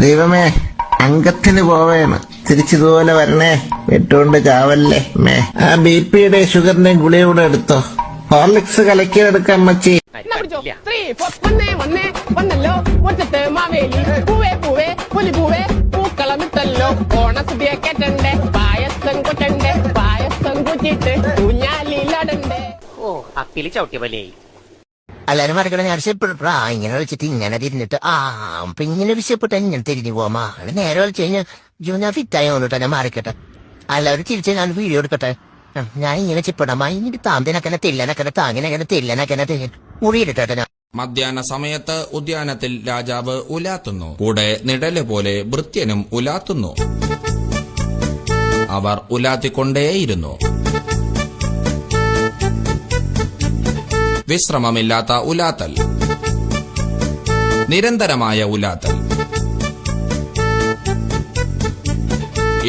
ദൈവമേ, അംഗത്തിന് പോവേണ്. തിരിച്ചിതുപോലെ വരണേ. വെട്ടുകൊണ്ട് ചാവല്ലേ മേ. ആ BP-യുടെ ഷുഗറിന്റെയും ഗുളിയൂടെ എടുത്തോ. ഹോർലിക്സ് കലക്കിയെടുക്കാം മച്ചി. പൂക്കളമിട്ടല്ലോ ഓണസുതിയെ കേട്ടണ്ടേ, പായസം കൊട്ടണ്ടേ, പായസം കുറ്റിട്ട് ഊഞ്ഞാലിലടണ്ടേ. ഓ, അപ്പില് ചവിട്ടിയ പോലെ. എല്ലാരും മറക്കണ ഞാൻ വിശപ്പെടാ. ഇങ്ങനെ വിളിച്ചിട്ട് ഇങ്ങനെ തിരിഞ്ഞിട്ട് അപ്പൊ ഇങ്ങനെ വിശപ്പെട്ടാ ഇങ്ങനെ തിരിഞ്ഞു പോമാ. നേരെ വിളിച്ചു കഴിഞ്ഞാൽ ഞാൻ ഫിറ്റായി വന്നിട്ട് ഞാൻ മാറിക്കട്ടെ. എല്ലാവരും തിരിച്ച് ഞാൻ വീഡിയോ എടുക്കട്ടെ. ഞാൻ ഇങ്ങനെ ചിപ്പിടാം. ഇങ്ങനെ താന്തിനക്കനെ തില്ലനക്കനെ താങ്ങിനക്കനെ തില്ലനക്കനെ മുറിയിലിട്ടെ ഞാൻ. മധ്യാഹ്ന സമയത്ത് ഉദ്യാനത്തിൽ രാജാവ് ഉലാത്തുന്നു. കൂടെ നിഴല് പോലെ ഭൃത്യനും ഉലാത്തുന്നു. അവർ ഉലാത്തിക്കൊണ്ടേയിരുന്നു. വിശ്രമമില്ലാത്ത ഉലാത്തൽ, നിരന്തരമായ ഉലാത്തൽ.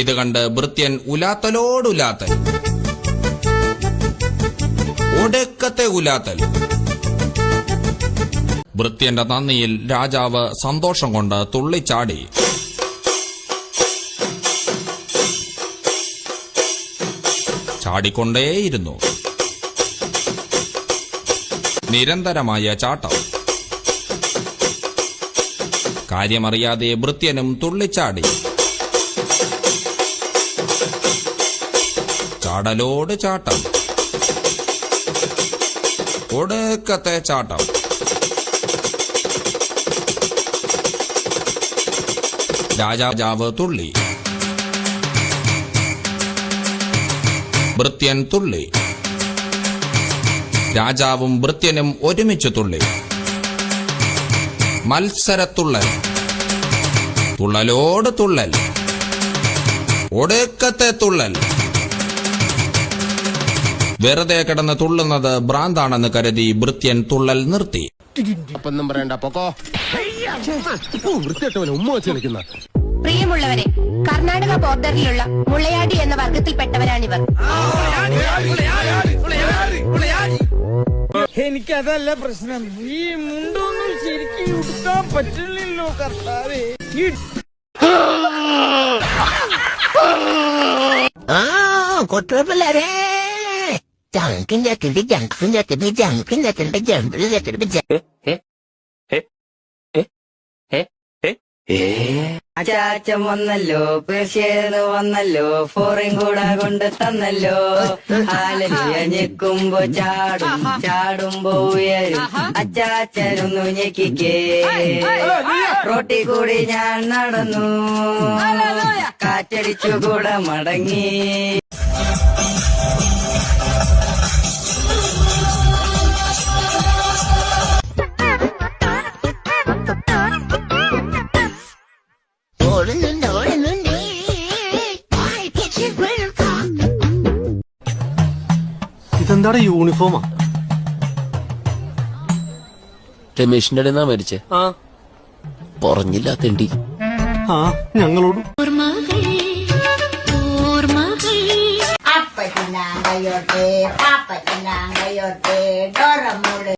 ഇത് കണ്ട് ഭൃത്യൻ ഉലാത്തലോടുലാത്തൽ, ഒടുക്കത്തെ ഉലാത്തൽ. ഭൃത്യന്റെ നന്ദിയിൽ രാജാവ് സന്തോഷം കൊണ്ട് തുള്ളിച്ചാടി. ചാടിക്കൊണ്ടേയിരുന്നു. നിരന്തരമായ ചാട്ടം. കാര്യമറിയാതെ ഭൃത്യനും തുള്ളിച്ചാടി. ചാടലോട് ചാട്ടം, ഒടുക്കത്തെ ചാട്ടം. രാജാവ് തുള്ളി, ഭൃത്യൻ തുള്ളി. രാജാവും ഭൃത്യനും ഒരുമിച്ച് തുള്ളി. മത്സരത്തുള്ളൽ, തുള്ളലോട് തുള്ളൽ, ഒടുക്കത്തെ തുള്ളൽ. വെറുതെ കിടന്ന് തുള്ളുന്നത് ഭ്രാന്താണെന്ന് കരുതി ഭൃത്യൻ തുള്ളൽ നിർത്തി. ഒന്നും പറയണ്ട, പൊക്കോ. വൃത്തിയായിട്ടവനെ ഉമ്മ വെച്ച് കളിക്കുന്ന. പ്രിയമുള്ളവരെ, കർണാടക ബോർഡറിലുള്ള മുളയാടി എന്ന വർഗത്തിൽപ്പെട്ടവരാണിവർ. എനിക്കതല്ല പ്രശ്നം, ഈ മുണ്ടൊന്നും ശരിക്കും ഉടുക്കാൻ പറ്റില്ലല്ലോ കർത്താവേ. കൊട്ടുപിള്ളേരെ ജങ്കിന്റെ കിടി ജങ്കിന്റെ കിടി ജങ്കിന്റെ കിടി ജങ്കിന്റെ കിടി. അച്ചാച്ചൻ വന്നല്ലോ, പേർഷ്യന്ന് വന്നല്ലോ, ഫോറിൻ കൂടെ കൊണ്ട് തന്നല്ലോ. ഹാലലിയ ഞെക്കുമ്പോ ചാടും, ചാടുമ്പോ ഉയരും. അച്ചാച്ചനൊന്നു ഞെക്കിക്കേ. റോട്ടി കൂടി ഞാൻ നടന്നു, കാറ്റടിച്ചു കൂടെ മടങ്ങി. ഇതെന്താടെ യൂണിഫോമാ? രമേശിന്റെ ഇടയിൽ നിന്നാ മേടിച്ചേ. പറഞ്ഞില്ല തെണ്ടി. ഞങ്ങളോട് അപ്പത്തിനാങ്കയോട്ടെ, പാപ്പത്തിനാങ്കയോട്ടെ,